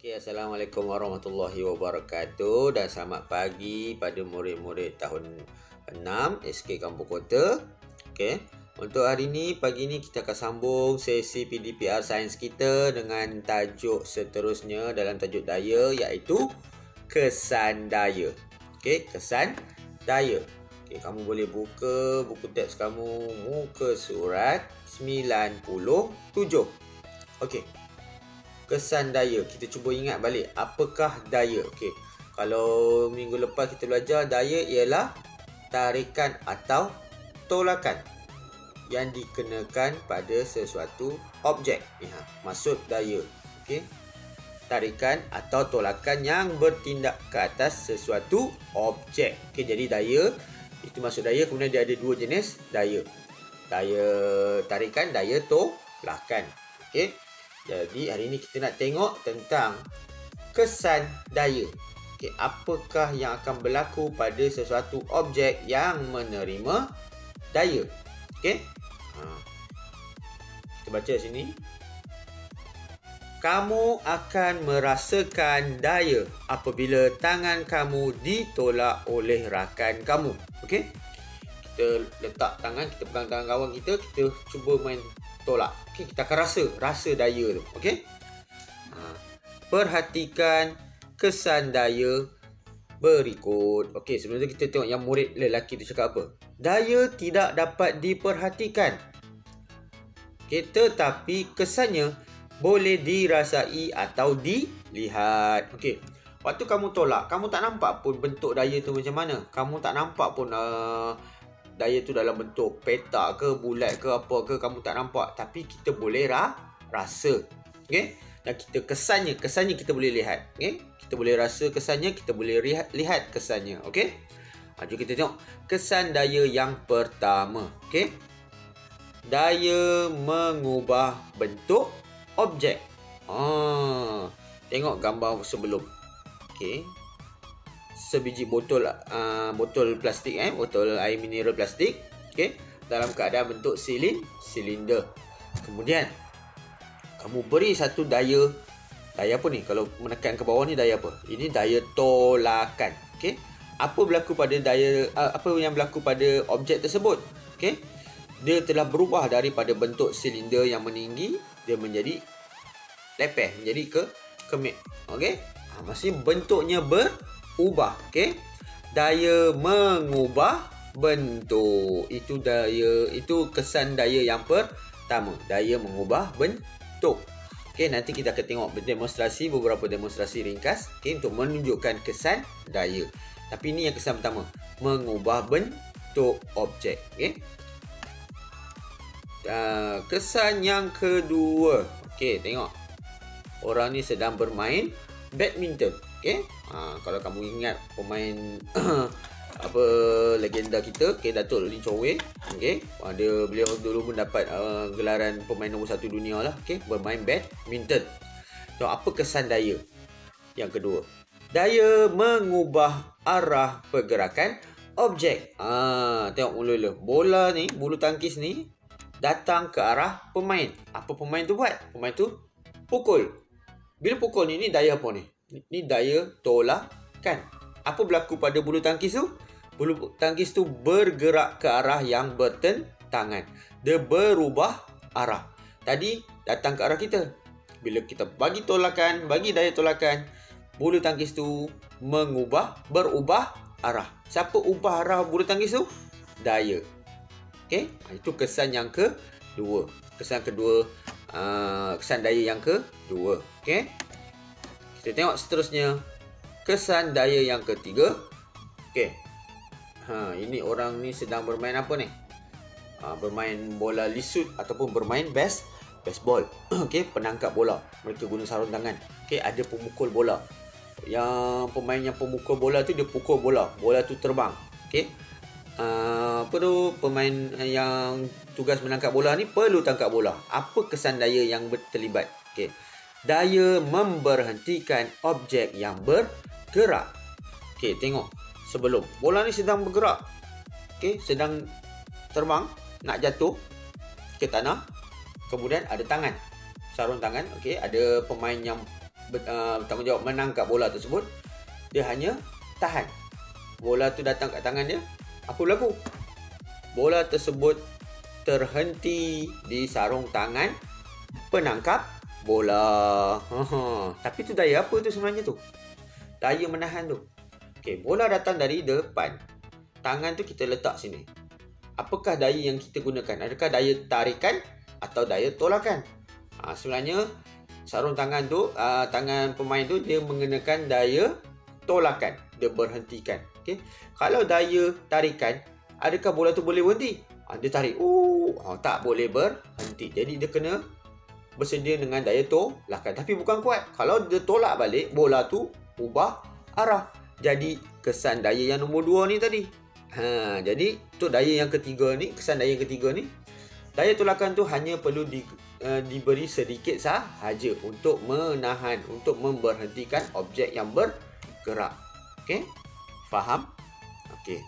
Okay, Assalamualaikum warahmatullahi wabarakatuh dan selamat pagi pada murid-murid tahun 6 SK Kampung Kota. Okay. Untuk hari ini, pagi ni kita akan sambung sesi PDPR Sains kita dengan tajuk seterusnya dalam tajuk daya iaitu kesan daya. Okay, kesan daya. Okay, kamu boleh buka buku teks kamu muka surat 97. Okay. Kesan daya. Kita cuba ingat balik. Apakah daya? Okey. Kalau minggu lepas kita belajar, daya ialah tarikan atau tolakan yang dikenakan pada sesuatu objek. Maksud daya. Okey. Tarikan atau tolakan yang bertindak ke atas sesuatu objek. Okey, jadi daya itu maksud daya. Kemudian dia ada dua jenis daya. Daya tarikan, daya tolakan. Okey. Jadi hari ini kita nak tengok tentang kesan daya. Okay, apakah yang akan berlaku pada sesuatu objek yang menerima daya? Okay. Kita baca sini. Kamu akan merasakan daya apabila tangan kamu ditolak oleh rakan kamu. Okay. Kita letak tangan, kita pegang tangan kawan kita, kita cuba main tolak. Okay, kita akan rasa daya tu. Okay. Perhatikan kesan daya berikut. Okay, sebelum tu kita tengok yang murid lelaki tu cakap apa. Daya tidak dapat diperhatikan. Okay, tetapi kesannya boleh dirasai atau dilihat. Okay. Waktu kamu tolak, kamu tak nampak pun bentuk daya tu macam mana. Kamu tak nampak pun daya tu dalam bentuk petak ke, bulat ke, apa ke, kamu tak nampak. Tapi kita boleh rasa. Okay? Dan kita kesannya kita boleh lihat. Okay? Kita boleh rasa kesannya, kita boleh lihat kesannya. Okay? Jom kita tengok kesan daya yang pertama. Okay? Daya mengubah bentuk objek. Tengok gambar sebelum. Okay. Sebiji botol plastik, botol air mineral plastik, okey, dalam keadaan bentuk silinder. Kemudian kamu beri satu daya apa ni? Kalau menekan ke bawah ni daya apa? Ini daya tolakan. Okey. Apa yang berlaku pada objek tersebut? Okey. Dia telah berubah daripada bentuk silinder yang meninggi, dia menjadi lepeh, menjadi kemik. Okey. Maksudnya bentuknya ubah. Okey. Daya mengubah bentuk. Itu kesan daya yang pertama. Daya mengubah bentuk. Okey, nanti kita akan tengok beberapa demonstrasi ringkas, okey, untuk menunjukkan kesan daya. Tapi ini yang kesan pertama, mengubah bentuk objek. Okey. Kesan yang kedua. Okey, tengok. Orang ni sedang bermain badminton. Okey. Kalau kamu ingat pemain legenda kita, Datuk Lee Chong Wei, okey, beliau dulu pun dapat gelaran pemain nombor 1 dunia lah, okey, bermain badminton. So, apa kesan daya yang kedua? Daya mengubah arah pergerakan objek. Tengok mula-mula. Bola ni, bulu tangkis ni datang ke arah pemain. Apa pemain tu buat? Pemain tu pukul. Bila pukul ni daya apa ni? Ini daya tolakan. Apa berlaku pada bulu tangkis tu? Bulu tangkis tu bergerak ke arah yang bertentangan. Dia berubah arah. Tadi datang ke arah kita. Bila kita bagi daya tolakan, bulu tangkis tu berubah arah. Siapa ubah arah bulu tangkis tu? Daya. Okey, itu kesan yang kedua. Kesan daya yang kedua. Okey. Kita tengok seterusnya. Kesan daya yang ketiga. Okey. Ini orang ni sedang bermain apa ni? Bermain bola lisut ataupun bermain baseball. Okey, penangkap bola. Mereka guna sarung tangan. Okey, ada pemukul bola. Yang pemain yang pemukul bola tu dia pukul bola. Bola tu terbang. Okey. Pemain yang tugas menangkap bola ni perlu tangkap bola. Apa kesan daya yang terlibat? Okey. Daya memberhentikan objek yang bergerak. Okey, tengok. Sebelum bola ni sedang bergerak. Okey, sedang terbang, nak jatuh ke tanah. Kemudian ada tangan. Sarung tangan, okey, ada pemain yang bertanggungjawab menangkap bola tersebut, dia hanya tahan. Bola tu datang kat tangan dia, apa berlaku? Bola tersebut terhenti di sarung tangan penangkap bola. Tapi tu daya apa tu sebenarnya tu? Daya menahan tu. Okey, bola datang dari depan. Tangan tu kita letak sini. Apakah daya yang kita gunakan? Adakah daya tarikan atau daya tolakan? Sebenarnya sarung tangan tu, tangan pemain tu dia mengenakan daya tolakan. Dia berhentikan. Okey. Kalau daya tarikan, adakah bola tu boleh berhenti? Dia tarik. Tak boleh berhenti. Jadi dia kena bersedia dengan daya tolakan. Tapi bukan kuat. Kalau dia tolak balik, bola tu ubah arah. Jadi kesan daya yang nombor 2 ni tadi. Jadi tu daya yang ketiga ni, kesan daya yang ketiga ni, daya tolakan tu hanya perlu diberi sedikit sahaja untuk menahan, untuk memberhentikan objek yang bergerak. Okey? Faham? Okey.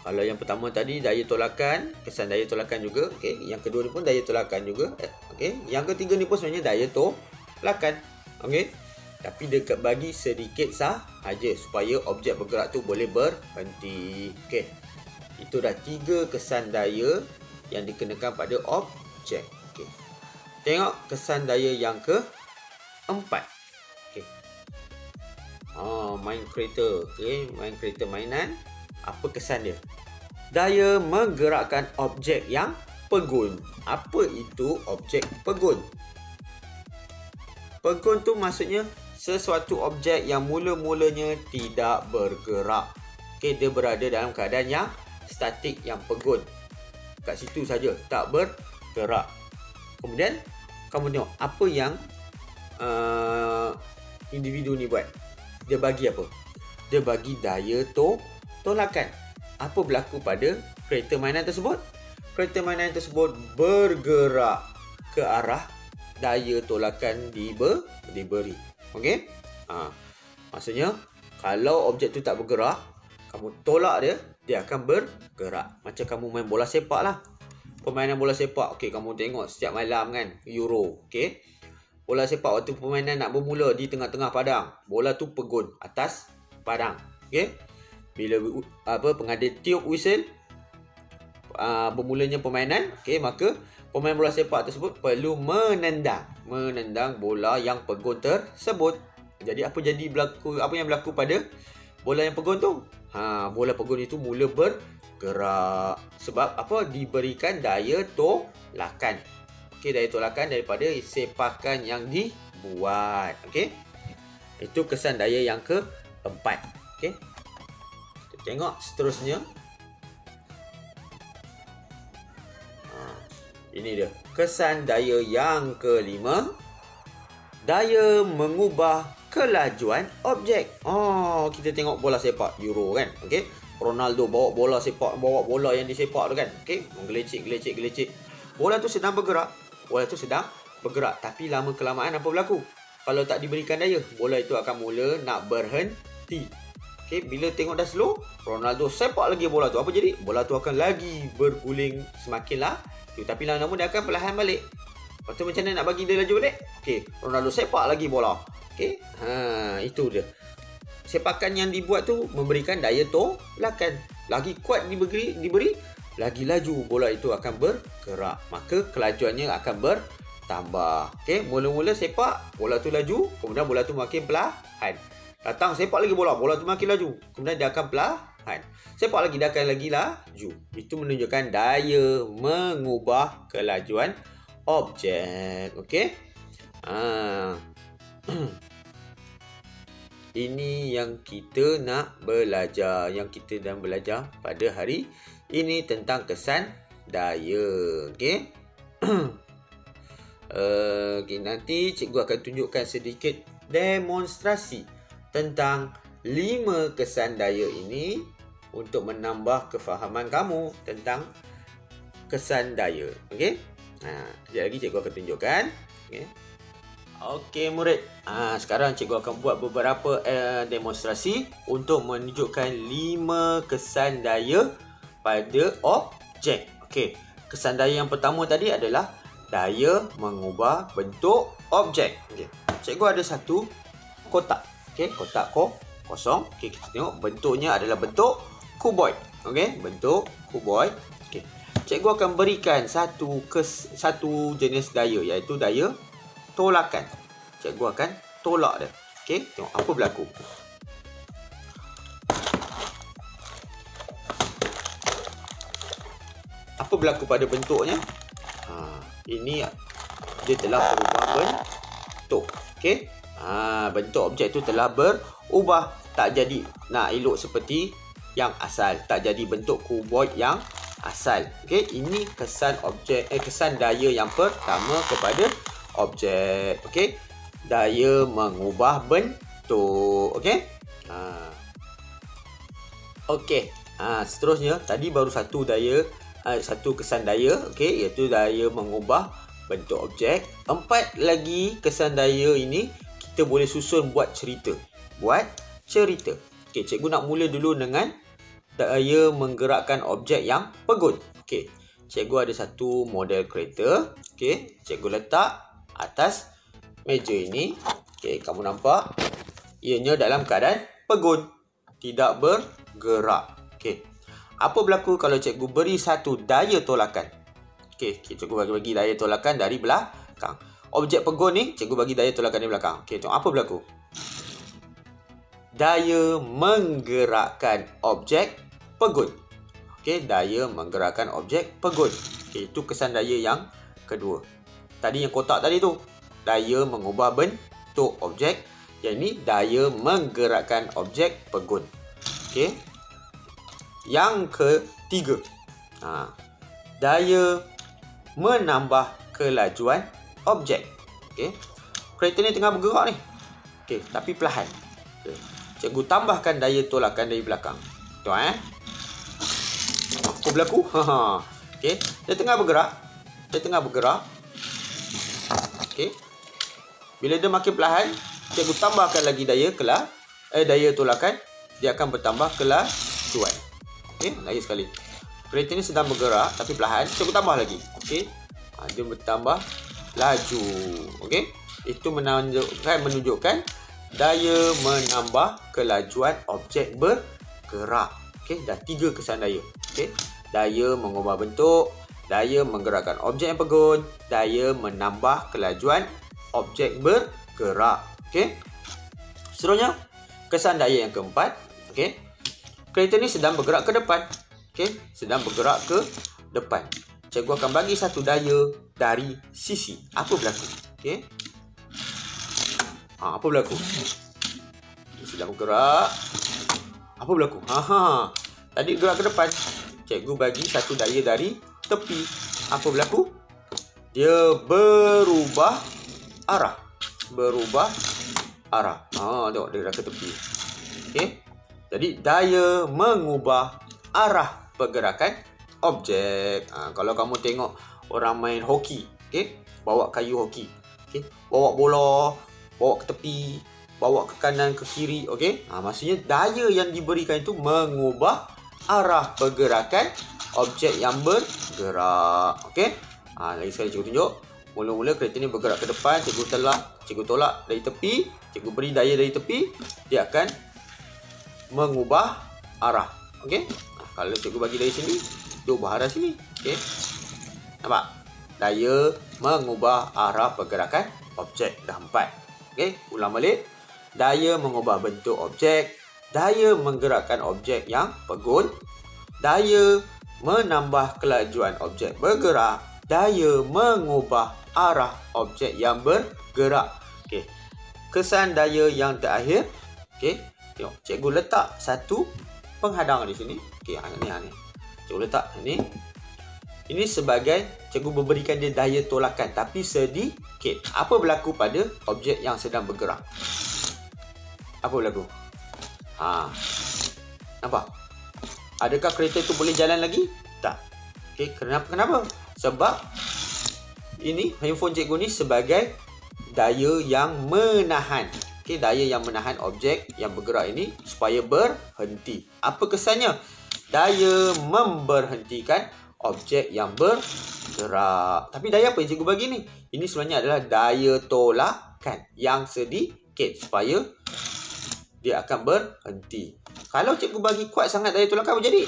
Kalau yang pertama tadi daya tolakan, kesan daya tolakan juga. Okey, yang kedua ni pun daya tolakan juga. Okey, yang ketiga ni pun sebenarnya daya tolakan. Okey. Tapi dia bagi sedikit sahaja supaya objek bergerak tu boleh berhenti. Okey. Itu dah 3 kesan daya yang dikenakan pada objek. Okey. Tengok kesan daya yang keempat. Okey. Main kereta. Okey, main kereta mainan. Apa kesan dia? Daya menggerakkan objek yang pegun. Apa itu objek pegun? Pegun tu maksudnya sesuatu objek yang mula-mulanya tidak bergerak. Okey, dia berada dalam keadaan yang statik, yang pegun. Kat situ saja, tak bergerak. Kemudian kamu tengok apa yang individu ni buat. Dia bagi apa? Dia bagi daya tolakan. Apa berlaku pada kereta mainan tersebut? Kereta mainan tersebut bergerak ke arah daya tolakan diberi. Okey? Maksudnya kalau objek tu tak bergerak, kamu tolak dia, dia akan bergerak. Macam kamu main bola sepak lah. Permainan bola sepak, okey, kamu tengok setiap malam kan, Euro, okey. Bola sepak waktu permainan nak bermula di tengah-tengah padang, bola tu pegun atas padang. Okey. Bila pengadil tiup whistle, bermulanya permainan, okey, maka pemain bola sepak tersebut perlu menendang bola yang pegun tersebut. Jadi apa yang berlaku pada bola yang pegun tu? Bola pegun itu mula bergerak. Sebab apa? Diberikan daya tolakan. Okey, daya tolakan daripada sepakan yang dibuat. Okey. Itu kesan daya yang keempat. Okey. Kita tengok seterusnya. Ini dia. Kesan daya yang kelima. Daya mengubah kelajuan objek. Kita tengok bola sepak Euro kan. Okey. Ronaldo bawa bola yang disepak tu kan. Okey. Menggelecik. Bola tu sedang bergerak. Tapi lama kelamaan apa berlaku? Kalau tak diberikan daya, bola itu akan mula nak berhenti. Okey, bila tengok dah slow, Ronaldo sepak lagi bola tu. Apa jadi? Bola tu akan lagi berguling semakin laju. Tapi lama-lama dia akan perlahan balik. Lepas tu macam mana nak bagi dia laju balik? Okey, Ronaldo sepak lagi bola. Okey, itu dia. Sepakan yang dibuat tu memberikan daya tolakan. Lagi kuat diberi, lagi laju bola itu akan bergerak. Maka kelajuannya akan bertambah. Okey, mula-mula sepak, bola tu laju, kemudian bola tu makin perlahan. Datang sepak lagi bola tu makin laju, kemudian dia akan perlahan. Sepak lagi, dia akan lagi laju. Itu menunjukkan daya mengubah kelajuan objek. Okey. Ini yang kita nak belajar, yang kita dah belajar pada hari ini tentang kesan daya. Okey. Nanti cikgu akan tunjukkan sedikit demonstrasi tentang 5 kesan daya ini untuk menambah kefahaman kamu tentang kesan daya. Okey. Sekejap lagi cikgu akan tunjukkan. Okey murid. Sekarang cikgu akan buat beberapa demonstrasi untuk menunjukkan 5 kesan daya pada objek. Okey. Kesan daya yang pertama tadi adalah daya mengubah bentuk objek. Okey. Cikgu ada satu kotak. Okey, kotak kosong. Okey, kita tengok bentuknya adalah bentuk kuboid. Okey, bentuk kuboid. Okey. Cikgu akan berikan satu jenis daya, iaitu daya tolakan. Cikgu akan tolak dia. Okey, tengok apa berlaku. Apa berlaku pada bentuknya? Ini dia telah berubah bentuk. Okey. Bentuk objek tu telah berubah, tak jadi nak elok seperti yang asal, tak jadi bentuk kuboid yang asal. Okey, ini kesan daya yang pertama kepada objek. Okey, daya mengubah bentuk. Okey. Okey. Seterusnya tadi baru satu kesan daya, okey, iaitu daya mengubah bentuk objek. 4 lagi kesan daya ini kita boleh susun buat cerita. Okey, cikgu nak mula dulu dengan daya menggerakkan objek yang pegun. Okey, cikgu ada satu model kereta. Okey, cikgu letak atas meja ini. Okey, kamu nampak ianya dalam keadaan pegun, tidak bergerak. Okey, apa berlaku kalau cikgu beri satu daya tolakan? Okey, cikgu bagi daya tolakan dari belakang. Objek pegun ni, cikgu bagi daya tolakan dari belakang. Okey, tengok apa berlaku. Daya menggerakkan objek pegun. Okey, daya menggerakkan objek pegun. Okey, itu kesan daya yang kedua. Tadi yang kotak tadi tu, daya mengubah bentuk objek. Yang ini daya menggerakkan objek pegun. Okey. Yang ketiga, daya menambah kelajuan objek. Okey. Kereta ni tengah bergerak ni. Okey, tapi perlahan. Okay. Cikgu tambahkan daya tolakan dari belakang. Tengok apa berlaku? Okey, dia tengah bergerak. Okey. Bila dia makin perlahan, cikgu tambahkan lagi daya tolakan, dia akan bertambah kelajuan. Okey, lagi sekali. Kereta ni sedang bergerak tapi perlahan, cikgu tambah lagi. Okey. Dia bertambah laju. Okey. Itu menunjukkan daya menambah kelajuan objek bergerak. Okey, dah 3 kesan daya. Okey. Daya mengubah bentuk, daya menggerakkan objek yang pegun, daya menambah kelajuan objek bergerak. Okey. Seterusnya, kesan daya yang keempat. Okey. Kereta ni sedang bergerak ke depan. Okey, sedang bergerak ke depan. Cikgu akan bagi satu daya dari sisi. Apa berlaku? Okey. Apa berlaku? Dia sedang bergerak. Apa berlaku? Tadi gerak ke depan. Cikgu bagi satu daya dari tepi. Apa berlaku? Dia berubah arah. Tengok dia gerak ke tepi. Okey. Jadi daya mengubah arah pergerakan objek. Kalau kamu tengok orang main hoki, okey, bawa kayu hoki, okey, bawa bola, bawa ke tepi, bawa ke kanan ke kiri, okey. Maksudnya daya yang diberikan itu mengubah arah pergerakan objek yang bergerak. Okey. Lagi sekali cikgu tunjuk. Mula-mula kereta ni bergerak ke depan, cikgu tolak dari tepi, cikgu beri daya dari tepi, dia akan mengubah arah. Okey. Kalau cikgu bagi dari sini, dia ubah arah sini. Okey. Nampak? Daya mengubah arah pergerakan objek. Dah 4. Okey, ulang balik. Daya mengubah bentuk objek, daya menggerakkan objek yang pegun, daya menambah kelajuan objek bergerak, daya mengubah arah objek yang bergerak. Okey. Kesan daya yang terakhir. Okey. Tengok, cikgu letak satu penghadang di sini. Okey, ni. Cikgu letak ni. Ini sebagai cikgu memberikan dia daya tolakan tapi sedikit. Apa berlaku pada objek yang sedang bergerak? Apa berlaku? Nampak? Adakah kereta itu boleh jalan lagi? Tak. Okey, kenapa? Sebab ini handphone cikgu ni sebagai daya yang menahan. Okey, daya yang menahan objek yang bergerak ini supaya berhenti. Apa kesannya? Daya memberhentikan objek yang bergerak. Tapi daya apa yang cikgu bagi ni? Ini sebenarnya adalah daya tolakan yang sedikit supaya dia akan berhenti. Kalau cikgu bagi kuat sangat daya tolakan, apa jadi?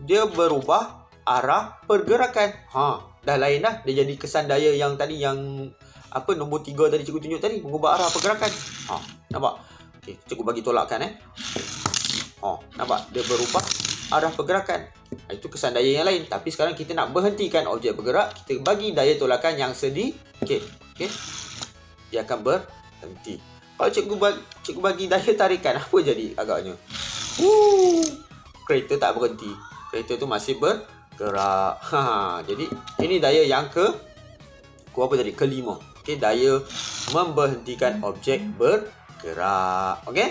Dia berubah arah pergerakan. Dah lain dah. Dia jadi kesan daya yang tadi, yang nombor 3 tadi cikgu tunjuk tadi, mengubah arah pergerakan. Nampak? Okey, cikgu bagi tolakkan nampak? Dia berubah arah pergerakan. Itu kesan daya yang lain. Tapi sekarang kita nak berhentikan objek bergerak, kita bagi daya tolakan yang sedikit. Okey. Dia akan berhenti. Kalau cikgu bagi daya tarikan, apa jadi agaknya? Kereta tak berhenti. Kereta tu masih bergerak. Jadi ini daya yang kelima. Okey, daya memberhentikan objek bergerak. Okey?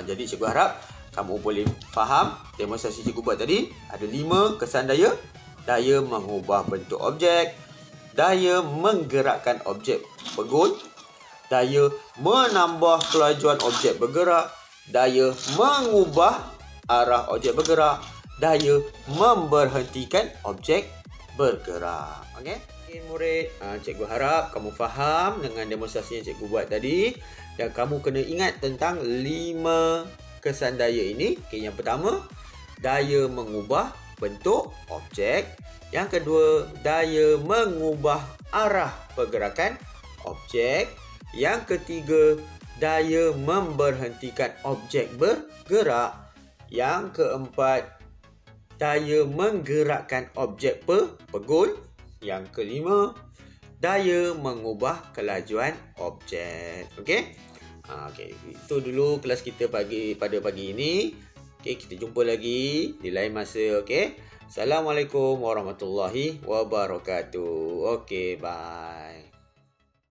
Jadi cikgu harap kamu boleh faham demonstrasi cikgu buat tadi. Ada 5 kesan daya. Daya mengubah bentuk objek, daya menggerakkan objek pegul, daya menambah kelajuan objek bergerak, daya mengubah arah objek bergerak, daya memberhentikan objek bergerak. Okey? Okay, murid, cikgu harap kamu faham dengan demonstrasi yang cikgu buat tadi, dan kamu kena ingat tentang 5 kesan daya ini. Okay, yang pertama, daya mengubah bentuk objek. Yang kedua, daya mengubah arah pergerakan objek. Yang ketiga, daya memberhentikan objek bergerak. Yang keempat, daya menggerakkan objek pegul. Yang kelima, daya mengubah kelajuan objek. Okey? Okey, itu dulu kelas kita pada pagi ini. Okey, kita jumpa lagi di lain masa. Okey? Assalamualaikum warahmatullahi wabarakatuh. Okey, bye.